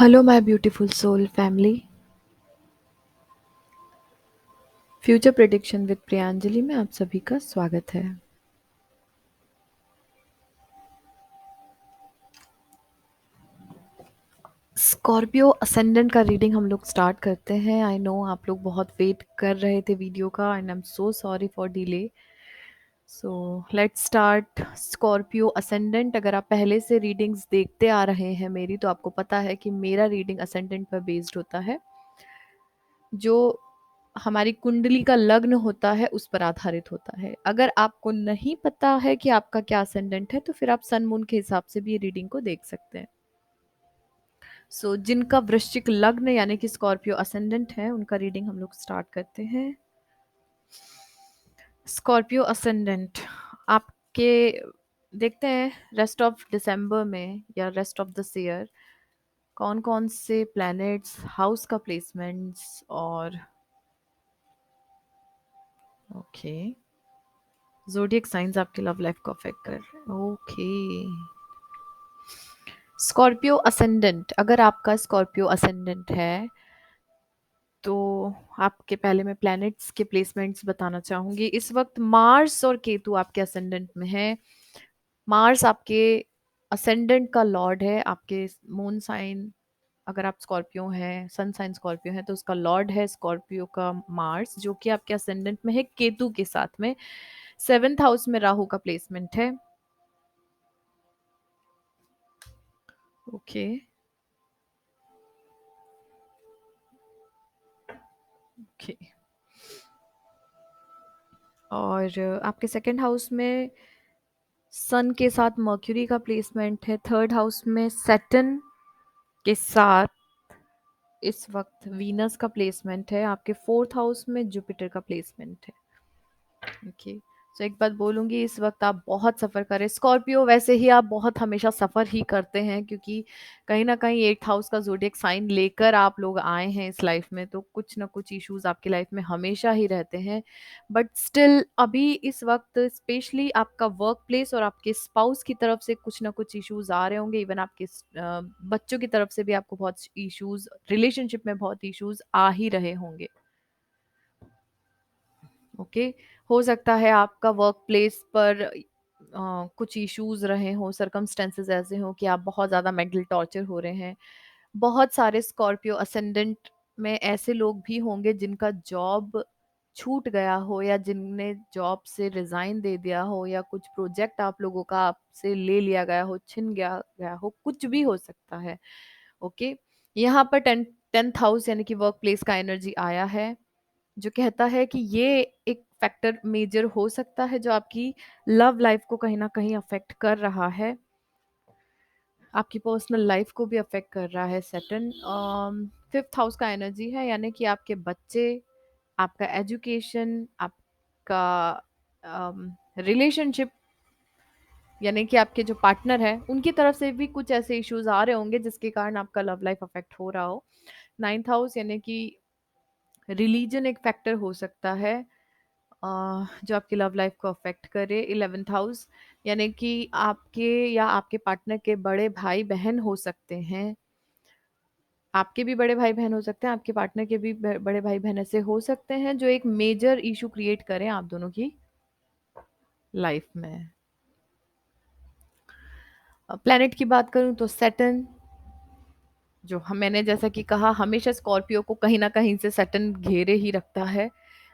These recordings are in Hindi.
Hello my beautiful soul family. Future prediction with Priyanjali में आप सभी का स्वागत है। स्कॉर्पियो असेंडेंट का रीडिंग हम लोग स्टार्ट करते हैं। आई नो आप लोग बहुत वेट कर रहे थे वीडियो का and I am so sorry for delay. So let's start. Scorpio ascendant, अगर आप पहले से रीडिंग्स देखते आ रहे हैं मेरी, तो आपको पता है कि मेरा रीडिंग असेंडेंट पर बेस्ड होता है। जो हमारी कुंडली का लग्न होता है उस पर आधारित होता है। अगर आपको नहीं पता है कि आपका क्या असेंडेंट है तो फिर आप सन मून के हिसाब से भी ये रीडिंग को देख सकते हैं। जिनका वृश्चिक लग्न यानी कि स्कॉर्पियो असेंडेंट है उनका रीडिंग हम लोग स्टार्ट करते हैं। स्कॉर्पियो असेंडेंट आपके, देखते हैं रेस्ट ऑफ दिसंबर में या रेस्ट ऑफ दिस ईयर कौन कौन से प्लैनेट्स, हाउस का प्लेसमेंट्स और ओके ज़ोडिएक साइंस आपकी लव लाइफ को अफेक्ट कर रहे हैं। ओके, स्कॉर्पियो असेंडेंट, अगर आपका स्कॉर्पियो असेंडेंट है तो आपके पहले मैं प्लैनेट्स के प्लेसमेंट्स बताना चाहूंगी। इस वक्त मार्स और केतु आपके असेंडेंट में है। मार्स आपके असेंडेंट का लॉर्ड है। आपके मून साइन, अगर आप स्कॉर्पियो हैं, सन साइन स्कॉर्पियो है तो उसका लॉर्ड है स्कॉर्पियो का मार्स, जो कि आपके असेंडेंट में है केतु के साथ में। 7th हाउस में राहु का प्लेसमेंट है। ओके ओके, और आपके सेकंड हाउस में सन के साथ मर्क्यूरी का प्लेसमेंट है। थर्ड हाउस में सैटर्न के साथ इस वक्त वीनस का प्लेसमेंट है। आपके फोर्थ हाउस में जुपिटर का प्लेसमेंट है। ओके, सो एक बात बोलूंगी, इस वक्त आप बहुत सफ़र करें। स्कॉर्पियो वैसे ही आप बहुत हमेशा सफ़र ही करते हैं, क्योंकि कहीं ना कहीं 8th हाउस का ज़ोडिएक साइन लेकर आप लोग आए हैं इस लाइफ में, तो कुछ ना कुछ इश्यूज आपकी लाइफ में हमेशा ही रहते हैं। बट स्टिल अभी इस वक्त स्पेशली आपका वर्क प्लेस और आपके स्पाउस की तरफ से कुछ ना कुछ इश्यूज आ रहे होंगे। इवन आपके बच्चों की तरफ से भी आपको बहुत इश्यूज, रिलेशनशिप में बहुत इश्यूज आ ही रहे होंगे। ओके, हो सकता है आपका वर्क प्लेस पर कुछ इश्यूज रहे हों, सर्कमस्टेंसेस ऐसे हों कि आप बहुत ज़्यादा मेंटल टॉर्चर हो रहे हैं। बहुत सारे स्कॉर्पियो असेंडेंट में ऐसे लोग भी होंगे जिनका जॉब छूट गया हो, या जिनने जॉब से रिजाइन दे दिया हो, या कुछ प्रोजेक्ट आप लोगों का आपसे ले लिया गया हो, छिन गया गया हो, कुछ भी हो सकता है। ओके, यहाँ पर 10th हाउस यानी कि वर्क प्लेस का एनर्जी आया है, जो कहता है कि ये एक फैक्टर मेजर हो सकता है जो आपकी लव लाइफ को कहीं ना कहीं अफेक्ट कर रहा है। आपकी पर्सनल लाइफ को भी अफेक्ट कर रहा है। सेटन 5th हाउस का एनर्जी है, यानी कि आपके बच्चे, आपका एजुकेशन, आपका रिलेशनशिप, यानी कि आपके जो पार्टनर है उनकी तरफ से भी कुछ ऐसे इश्यूज आ रहे होंगे जिसके कारण आपका लव लाइफ अफेक्ट हो रहा हो। 9th हाउस यानी कि रिलीजन एक फैक्टर हो सकता है जो आपकी लव लाइफ को अफेक्ट करे। 11th हाउस यानी कि आपके या आपके पार्टनर के बड़े भाई बहन हो सकते हैं। आपके भी बड़े भाई बहन हो सकते हैं, आपके पार्टनर के भी बड़े भाई बहन ऐसे हो सकते हैं जो एक मेजर इशू क्रिएट करें आप दोनों की लाइफ में। प्लेनेट की बात करूं तो सैटर्न, जो हम, मैंने जैसा कि कहा, हमेशा स्कॉर्पियो को कहीं ना कहीं से सैटर्न घेरे ही रखता है।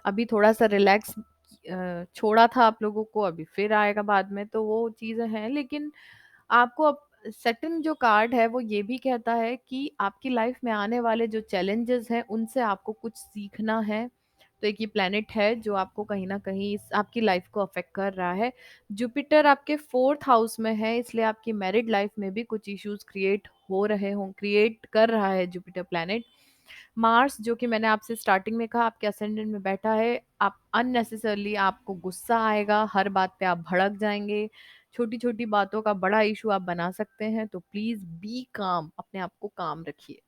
अभी थोड़ा सा रिलैक्स छोड़ा था आप लोगों को, अभी फिर आएगा बाद में, तो वो चीज़ें हैं। लेकिन आपको अब सैटर्न जो कार्ड है वो ये भी कहता है कि आपकी लाइफ में आने वाले जो चैलेंजेस हैं उनसे आपको कुछ सीखना है। तो एक ये प्लेनेट है जो आपको कहीं ना कहीं आपकी लाइफ को अफेक्ट कर रहा है। जुपिटर आपके 4th हाउस में है, इसलिए आपकी मैरिड लाइफ में भी कुछ इश्यूज क्रिएट हो रहे हों, क्रिएट कर रहा है जुपिटर प्लेनेट। मार्स, जो कि मैंने आपसे स्टार्टिंग में कहा आपके असेंडेंट में बैठा है, आप अननेसेसरली, आपको गुस्सा आएगा, हर बात पे आप भड़क जाएंगे, छोटी छोटी बातों का बड़ा इशू आप बना सकते हैं। तो प्लीज बी काम, अपने आप को काम रखिए।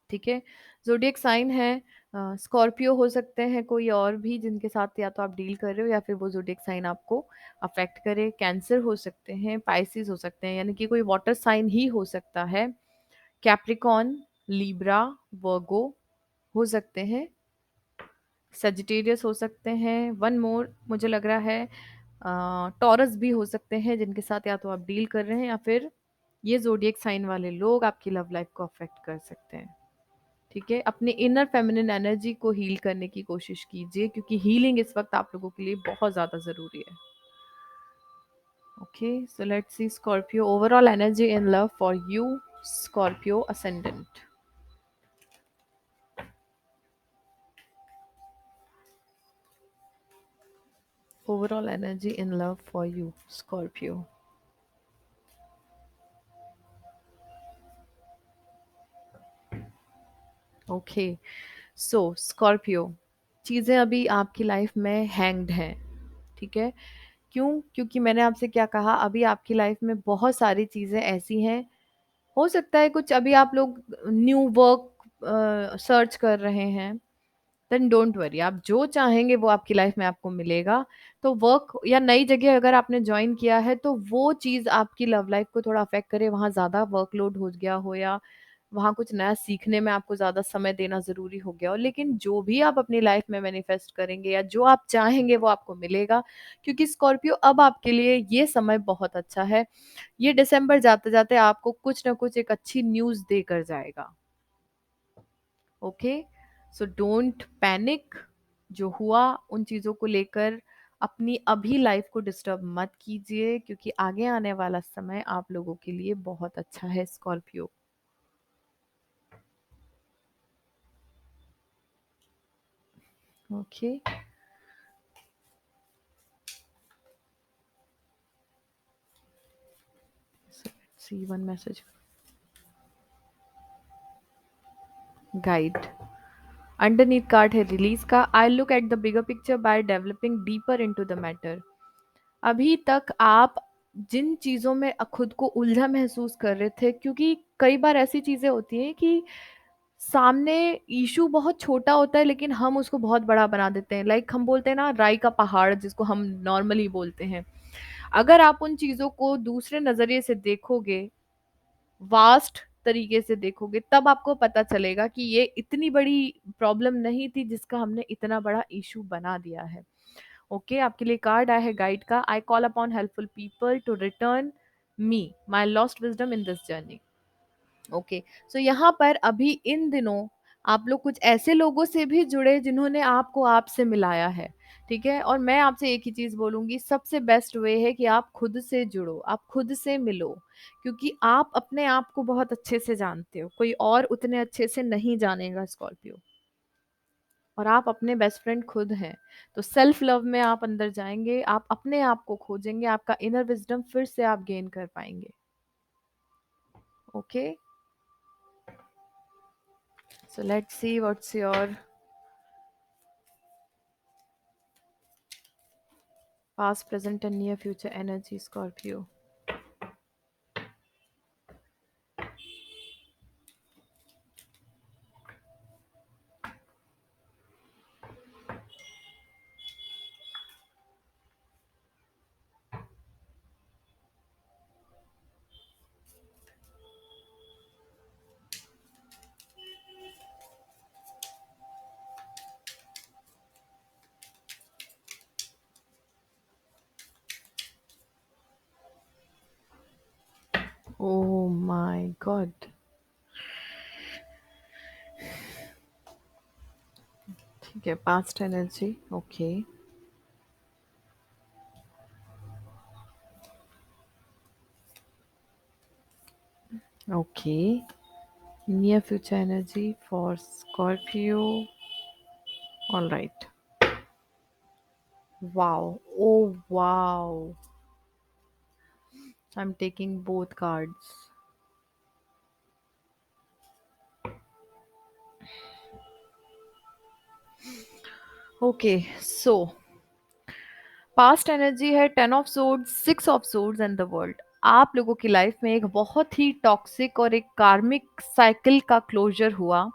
ठीक है, जोडिएक साइन है, स्कॉर्पियो हो सकते हैं, कोई और भी जिनके साथ या तो आप डील कर रहे हो या फिर वो जोडिएक साइन आपको अफेक्ट करे। कैंसर हो सकते हैं, पाइसिस हो सकते हैं, यानी कि कोई वाटर साइन ही हो सकता है। कैप्रिकॉन, लिब्रा, वर्गो हो सकते हैं, सजिटेरियस हो सकते हैं, वन मोर मुझे लग रहा है टॉरस भी हो सकते हैं, जिनके साथ या तो आप डील कर रहे हैं या फिर ये ज़ोडिएक साइन वाले लोग आपकी लव लाइफ को अफेक्ट कर सकते हैं। ठीक है, अपने इनर फेमिनिन एनर्जी को हील करने की कोशिश कीजिए, क्योंकि हीलिंग इस वक्त आप लोगों के लिए बहुत ज़्यादा ज़रूरी है। Okay, so let's C Scorpio overall energy in love for you, Scorpio ascendant. Overall energy in love for you, Scorpio. Okay, so Scorpio, चीज़ें अभी आपकी लाइफ में हैंग्ड हैं। ठीक है, क्यों? क्योंकि मैंने आपसे क्या कहा, अभी आपकी लाइफ में बहुत सारी चीज़ें ऐसी हैं, हो सकता है कुछ अभी आप लोग न्यू वर्क सर्च कर रहे हैं, देन डोंट वरी, आप जो चाहेंगे वो आपकी लाइफ में आपको मिलेगा। तो वर्क या नई जगह अगर आपने ज्वाइन किया है तो वो चीज़ आपकी लव लाइफ को थोड़ा अफेक्ट करे, वहाँ ज़्यादा वर्कलोड हो गया हो या वहाँ कुछ नया सीखने में आपको ज़्यादा समय देना ज़रूरी हो गया हो, लेकिन जो भी आप अपनी लाइफ में मैनिफेस्ट करेंगे या जो आप चाहेंगे वो आपको मिलेगा, क्योंकि स्कॉर्पियो अब आपके लिए ये समय बहुत अच्छा है। ये दिसंबर जाते जाते आपको कुछ ना कुछ एक अच्छी न्यूज़ देकर जाएगा। ओके, सो डोंट पैनिक, जो हुआ उन चीज़ों को लेकर अपनी अभी लाइफ को डिस्टर्ब मत कीजिए, क्योंकि आगे आने वाला समय आप लोगों के लिए बहुत अच्छा है Scorpio. Okay, so let's see one message. Guide. Underneath card है रिलीज का, I look at the bigger picture by developing deeper into the matter. अभी तक आप जिन चीज़ों में खुद को उलझा महसूस कर रहे थे, क्योंकि कई बार ऐसी चीज़ें होती हैं कि सामने इशू बहुत छोटा होता है लेकिन हम उसको बहुत बड़ा बना देते हैं, लाइक हम बोलते हैं ना राई का पहाड़, जिसको हम नॉर्मली बोलते हैं। अगर आप उन चीज़ों को दूसरे नज़रिए से देखोगे, वास्ट तरीके से देखोगे, तब आपको पता चलेगा कि ये इतनी बड़ी प्रॉब्लम नहीं थी जिसका हमने इतना बड़ा इशू बना दिया है। ओके, आपके लिए कार्ड आया है गाइड का, I call upon helpful people to return me my lost wisdom in this journey. Okay, so यहाँ पर अभी इन दिनों आप लोग कुछ ऐसे लोगों से भी जुड़े जिन्होंने आपको आपसे मिलाया है। ठीक है, और मैं आपसे एक ही चीज बोलूंगी, सबसे बेस्ट वे है कि आप खुद से जुड़ो, आप खुद से मिलो, क्योंकि आप अपने आप को बहुत अच्छे से जानते हो, कोई और उतने अच्छे से नहीं जानेगा स्कॉर्पियो, और आप अपने बेस्ट फ्रेंड खुद हैं। तो सेल्फ लव में आप अंदर जाएंगे, आप अपने आप को खोजेंगे, आपका इनर विजडम फिर से आप गेन कर पाएंगे। Okay, so let's see what's your past, present and near future energy, Scorpio. Oh my god. ठीक है, past energy. Okay. Okay. Near future energy for Scorpio. All right. Wow. Oh wow. I'm taking both cards. Okay, so past energy है 10 of swords, 6 of swords and the world. आप लोगों की लाइफ में एक बहुत ही टॉक्सिक और एक कार्मिक साइकिल का क्लोजर हुआ,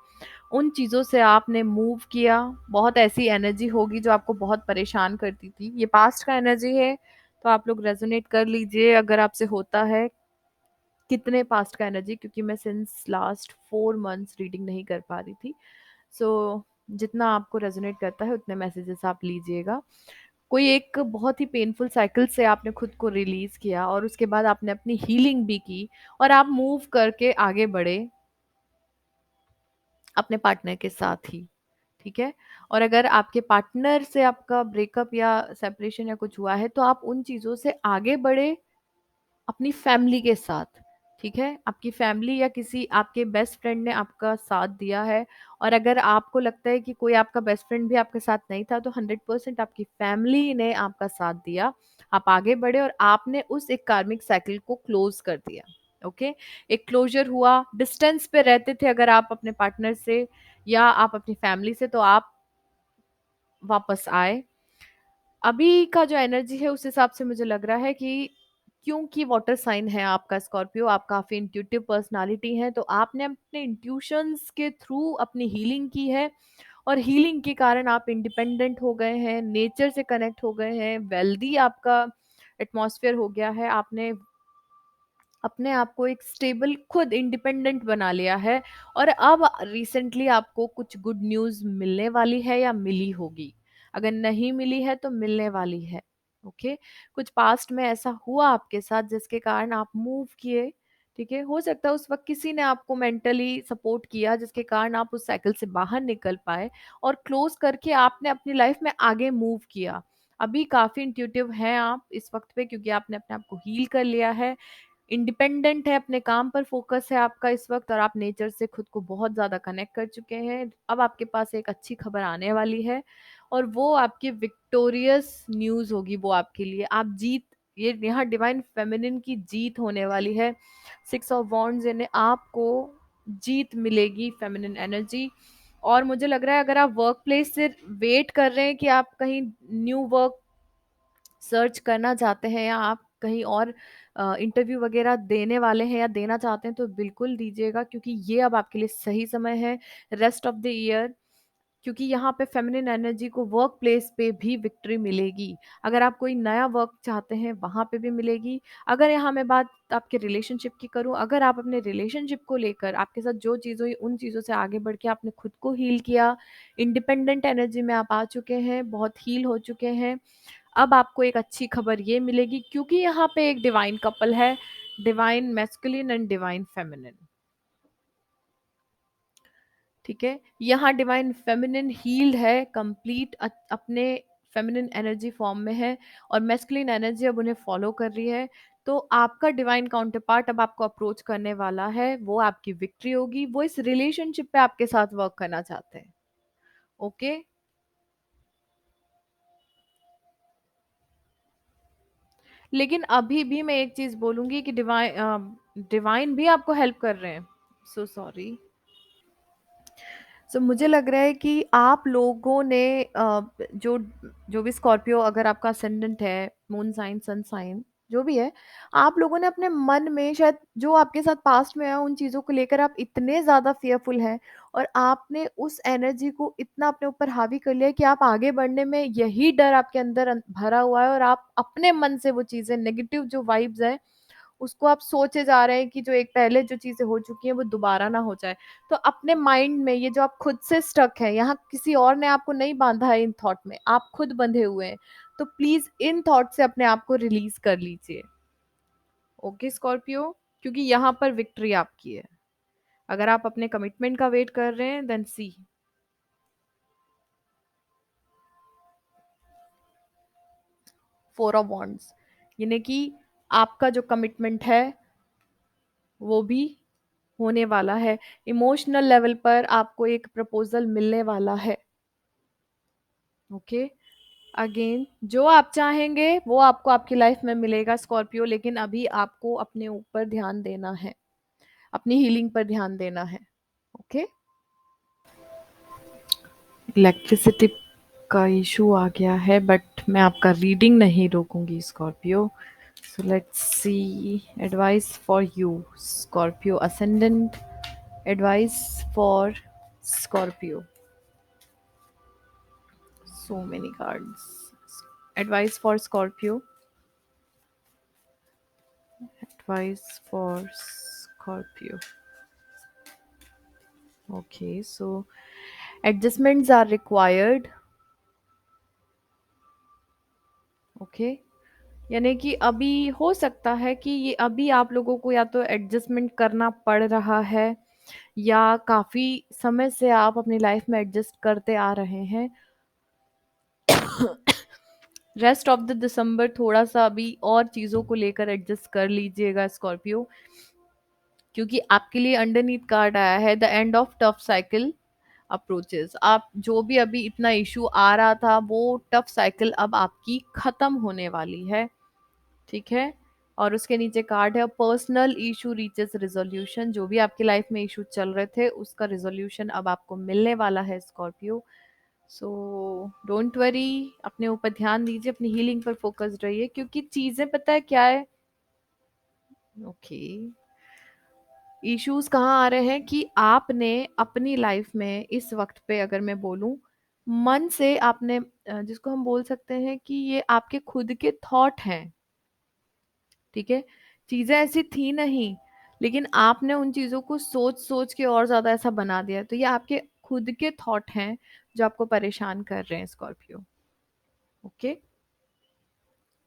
उन चीज़ों से आपने मूव किया। बहुत ऐसी एनर्जी होगी जो आपको बहुत परेशान करती थी, ये पास्ट का एनर्जी है, तो आप लोग रेजोनेट कर लीजिए अगर आपसे होता है। कितने पास्ट का एनर्जी, क्योंकि मैं सिंस लास्ट 4 मंथ्स रीडिंग नहीं कर पा रही थी। सो जितना आपको रेजोनेट करता है उतने मैसेजेस आप लीजिएगा। कोई एक बहुत ही पेनफुल साइकिल से आपने खुद को रिलीज किया और उसके बाद आपने अपनी हीलिंग भी की और आप मूव करके आगे बढ़े अपने पार्टनर के साथ ही, ठीक है। और अगर आपके पार्टनर से आपका ब्रेकअप या सेपरेशन या कुछ हुआ है तो आप उन चीजों से आगे बढ़े अपनी फैमिली के साथ, ठीक है। आपकी फैमिली या किसी आपके बेस्ट फ्रेंड ने आपका साथ दिया है, और अगर आपको लगता है कि कोई आपका बेस्ट फ्रेंड भी आपके साथ नहीं था तो 100% आपकी फैमिली ने आपका साथ दिया। आप आगे बढ़े और आपने उस एक कार्मिक साइकिल को क्लोज कर दिया। ओके, एक क्लोजर हुआ। डिस्टेंस पे रहते थे अगर आप अपने पार्टनर से या आप अपनी फैमिली से, तो आप वापस आए। अभी का जो एनर्जी है उस हिसाब से मुझे लग रहा है कि क्योंकि वाटर साइन है आपका स्कॉर्पियो, आप काफी इंट्यूटिव पर्सनालिटी हैं, तो आपने अपने इंट्यूशंस के थ्रू अपनी हीलिंग की है। और हीलिंग के कारण आप इंडिपेंडेंट हो गए हैं, नेचर से कनेक्ट हो गए हैं, वेल्दी आपका एटमॉस्फेयर हो गया है। आपने अपने आप को एक स्टेबल खुद इंडिपेंडेंट बना लिया है। और अब रिसेंटली आपको कुछ गुड न्यूज़ मिलने वाली है या मिली होगी। अगर नहीं मिली है तो मिलने वाली है। ओके, कुछ पास्ट में ऐसा हुआ आपके साथ जिसके कारण आप मूव किए, ठीक है। हो सकता है उस वक्त किसी ने आपको मेंटली सपोर्ट किया जिसके कारण आप उस साइकिल से बाहर निकल पाए और क्लोज करके आपने अपनी लाइफ में आगे मूव किया। अभी काफी इंट्यूटिव हैं आप इस वक्त पे, क्योंकि आपने अपने आप को हील कर लिया है, इंडिपेंडेंट है, अपने काम पर फोकस है आपका इस वक्त, और आप नेचर से खुद को बहुत ज़्यादा कनेक्ट कर चुके हैं। अब आपके पास एक अच्छी खबर आने वाली है और वो आपकी विक्टोरियस न्यूज़ होगी। वो आपके लिए आप जीत, ये यहाँ डिवाइन फेमिनिन की जीत होने वाली है। 6 ऑफ वॉन्ड्स यानी आपको जीत मिलेगी, फेमिनिन एनर्जी। और मुझे लग रहा है अगर आप वर्क प्लेस से वेट कर रहे हैं कि आप कहीं न्यू वर्क सर्च करना चाहते हैं या आप कहीं और इंटरव्यू वगैरह देने वाले हैं या देना चाहते हैं, तो बिल्कुल दीजिएगा, क्योंकि ये अब आपके लिए सही समय है रेस्ट ऑफ द ईयर। क्योंकि यहाँ पे फेमिनिन एनर्जी को वर्क प्लेस पे भी विक्ट्री मिलेगी। अगर आप कोई नया वर्क चाहते हैं वहाँ पे भी मिलेगी। अगर यहाँ मैं बात आपके रिलेशनशिप की करूँ, अगर आप अपने रिलेशनशिप को लेकर आपके साथ जो चीज़ हुई उन चीज़ों से आगे बढ़ के आपने खुद को हील किया, इंडिपेंडेंट एनर्जी में आप आ चुके हैं, बहुत हील हो चुके हैं, अब आपको एक अच्छी खबर ये मिलेगी, क्योंकि यहाँ पे एक डिवाइन कपल है, divine masculine and divine feminine, ठीक है। यहाँ डिवाइन फेमिनिन हील्ड है, कंप्लीट अपने फेमिनिन एनर्जी फॉर्म में है, और मैस्कुलिन एनर्जी अब उन्हें फॉलो कर रही है। तो आपका डिवाइन काउंटर पार्ट अब आपको अप्रोच करने वाला है, वो आपकी विक्ट्री होगी, वो इस रिलेशनशिप पे आपके साथ वर्क करना चाहते हैं। ओके, लेकिन अभी भी मैं एक चीज बोलूंगी कि डिवाइन डिवाइन भी आपको हेल्प कर रहे हैं। So sorry. सो मुझे लग रहा है कि आप लोगों ने जो जो भी स्कॉर्पियो, अगर आपका असेंडेंट है, मून साइन, सन साइन, जो भी है, आप लोगों ने अपने मन में शायद जो आपके साथ पास्ट में है उन चीज़ों को लेकर आप इतने ज़्यादा फेयरफुल हैं, और आपने उस एनर्जी को इतना अपने ऊपर हावी कर लिया है कि आप आगे बढ़ने में यही डर आपके अंदर भरा हुआ है, और आप अपने मन से वो चीज़ें नेगेटिव जो वाइब्स है उसको आप सोचे जा रहे हैं कि जो एक पहले जो चीजें हो चुकी हैं वो दोबारा ना हो जाए। तो अपने माइंड में ये जो आप खुद से स्टक है, यहाँ किसी और ने आपको नहीं बांधा है इन थॉट में, आप खुद बंधे हुए हैं। तो प्लीज इन थॉट से अपने आप को रिलीज कर लीजिए। ओके स्कॉर्पियो, क्योंकि यहाँ पर विक्ट्री आपकी है। अगर आप अपने कमिटमेंट का वेट कर रहे हैं देन सी 4 ऑफ वॉन्ड्स, यानी कि आपका जो कमिटमेंट है वो भी होने वाला है। इमोशनल लेवल पर आपको एक प्रपोजल मिलने वाला है। ओके, अगेन जो आप चाहेंगे वो आपको आपकी लाइफ में मिलेगा स्कॉर्पियो, लेकिन अभी आपको अपने ऊपर ध्यान देना है, अपनी हीलिंग पर ध्यान देना है। ओके, इलेक्ट्रिसिटी का इशू आ गया है बट मैं आपका रीडिंग नहीं रोकूंगी Scorpio. So let's see advice for you Scorpio ascendant, advice for Scorpio, so many cards, advice for Scorpio, advice for Scorpio. Okay, so adjustments are required. Okay, यानी कि अभी हो सकता है कि ये अभी आप लोगों को या तो एडजस्टमेंट करना पड़ रहा है, या काफ़ी समय से आप अपनी लाइफ में एडजस्ट करते आ रहे हैं। रेस्ट ऑफ द दिसंबर थोड़ा सा अभी और चीज़ों को लेकर एडजस्ट कर लीजिएगा स्कॉर्पियो, क्योंकि आपके लिए अंडरनीथ कार्ड आया है the end of tough cycle approaches. आप जो भी अभी इतना इशू आ रहा था, वो टफ साइकिल अब आपकी खत्म होने वाली है, ठीक है। और उसके नीचे कार्ड है पर्सनल इशू रीचेस रिजोल्यूशन। जो भी आपकी लाइफ में इशू चल रहे थे, उसका रिजोल्यूशन अब आपको मिलने वाला है स्कॉर्पियो। सो डोंट वरी, अपने ऊपर ध्यान दीजिए, अपनी हीलिंग पर फोकस रहिए, क्योंकि चीजें पता है क्या है। ओके, इश्यूज कहाँ आ रहे हैं कि आपने अपनी लाइफ में इस वक्त पे, अगर मैं बोलूं, मन से आपने जिसको हम बोल सकते हैं कि ये आपके खुद के थॉट हैं, ठीक है। चीजें ऐसी थी नहीं, लेकिन आपने उन चीजों को सोच सोच के और ज्यादा ऐसा बना दिया। तो ये आपके खुद के थॉट हैं जो आपको परेशान कर रहे हैं स्कॉर्पियो। ओके,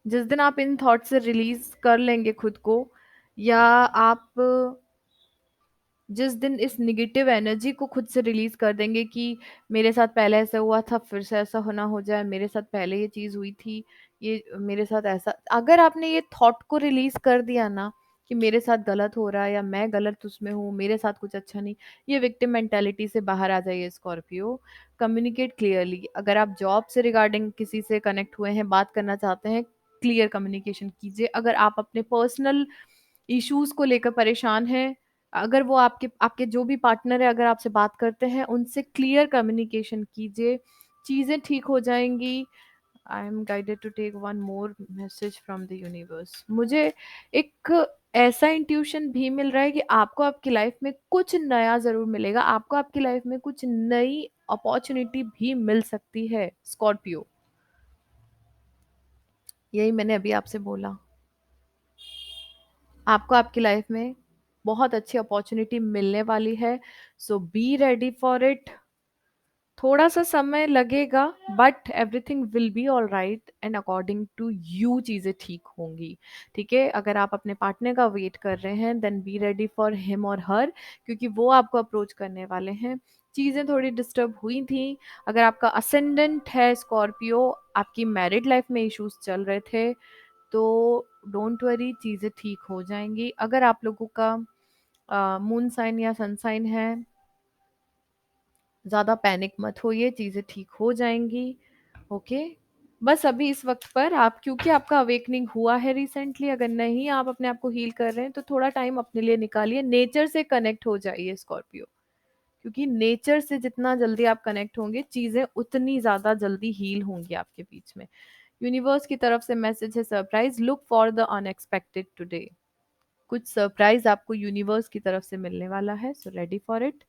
जिस दिन आप इन थॉट से रिलीज कर लेंगे खुद को, या आप जिस दिन इस निगेटिव एनर्जी को खुद से रिलीज कर देंगे कि मेरे साथ पहले ऐसा हुआ था, फिर से ऐसा होना हो जाए, मेरे साथ पहले ये चीज हुई थी, ये मेरे साथ ऐसा, अगर आपने ये थॉट को रिलीज कर दिया ना कि मेरे साथ गलत हो रहा है या मैं गलत उसमें हूँ, मेरे साथ कुछ अच्छा नहीं, ये विक्टिम मेंटेलिटी से बाहर आ जाइए स्कॉर्पियो। Communicate clearly. अगर आप जॉब से रिगार्डिंग किसी से कनेक्ट हुए हैं, बात करना चाहते हैं, क्लियर कम्युनिकेशन कीजिए। अगर आप अपने पर्सनल इश्यूज को लेकर परेशान हैं, अगर वो आपके आपके जो भी पार्टनर है, अगर आपसे बात करते हैं, उनसे क्लियर कम्युनिकेशन कीजिए, चीज़ें ठीक हो जाएंगी। I am guided to take one more message from the universe. मुझे एक ऐसा इंट्यूशन भी मिल रहा है कि आपको आपकी लाइफ में कुछ नया ज़रूर मिलेगा, आपको आपकी लाइफ में कुछ नई अपॉर्चुनिटी भी मिल सकती है स्कॉर्पियो। यही मैंने अभी आपसे बोला, आपको आपकी लाइफ में बहुत अच्छी अपॉर्चुनिटी मिलने वाली है। So be ready for it. थोड़ा सा समय लगेगा, but everything will be all right and according to you चीज़ें ठीक होंगी, ठीक है। अगर आप अपने पार्टनर का वेट कर रहे हैं, then be ready for him और हर, क्योंकि वो आपको अप्रोच करने वाले हैं। चीज़ें थोड़ी डिस्टर्ब हुई थी। अगर आपका असेंडेंट है स्कॉर्पियो, आपकी मैरिड लाइफ में इश्यूज चल रहे थे, तो डोंट वरी, चीज़ें ठीक हो जाएंगी। अगर आप लोगों का मून साइन या सन साइन है, ज़्यादा पैनिक मत होइए, चीज़ें ठीक हो जाएंगी। ओके, बस अभी इस वक्त पर आप, क्योंकि आपका अवेकनिंग हुआ है रिसेंटली, अगर नहीं आप अपने आप को हील कर रहे हैं, तो थोड़ा टाइम अपने लिए निकालिए, नेचर से कनेक्ट हो जाइए स्कॉर्पियो, क्योंकि नेचर से जितना जल्दी आप कनेक्ट होंगे, चीज़ें उतनी ज़्यादा जल्दी हील होंगी आपके बीच में। यूनिवर्स की तरफ से मैसेज है surprise, look for the unexpected today. कुछ सरप्राइज आपको यूनिवर्स की तरफ से मिलने वाला है, सो रेडी फॉर इट।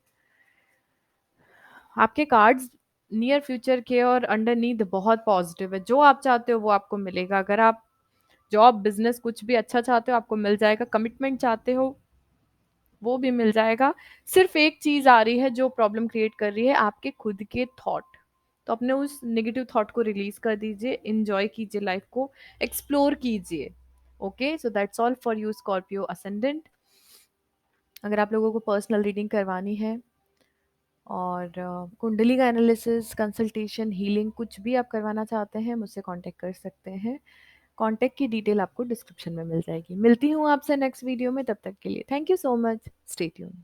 आपके कार्ड्स नियर फ्यूचर के और अंडरनीथ बहुत पॉजिटिव है। जो आप चाहते हो वो आपको मिलेगा। अगर आप जॉब, बिजनेस, कुछ भी अच्छा चाहते हो, आपको मिल जाएगा। कमिटमेंट चाहते हो, वो भी मिल जाएगा। सिर्फ एक चीज आ रही है जो प्रॉब्लम क्रिएट कर रही है, आपके खुद के थॉट। तो अपने उस नेगेटिव थॉट को रिलीज कर दीजिए, इंजॉय कीजिए लाइफ को, एक्सप्लोर कीजिए। Okay, so that's all for you Scorpio ascendant. अगर आप लोगों को पर्सनल रीडिंग करवानी है, और कुंडली का एनालिसिस, कंसल्टेशन, हीलिंग, कुछ भी आप करवाना चाहते हैं, मुझसे कांटेक्ट कर सकते हैं। कांटेक्ट की डिटेल आपको डिस्क्रिप्शन में मिल जाएगी। मिलती हूँ आपसे नेक्स्ट वीडियो में, तब तक के लिए thank you so much, stay tune.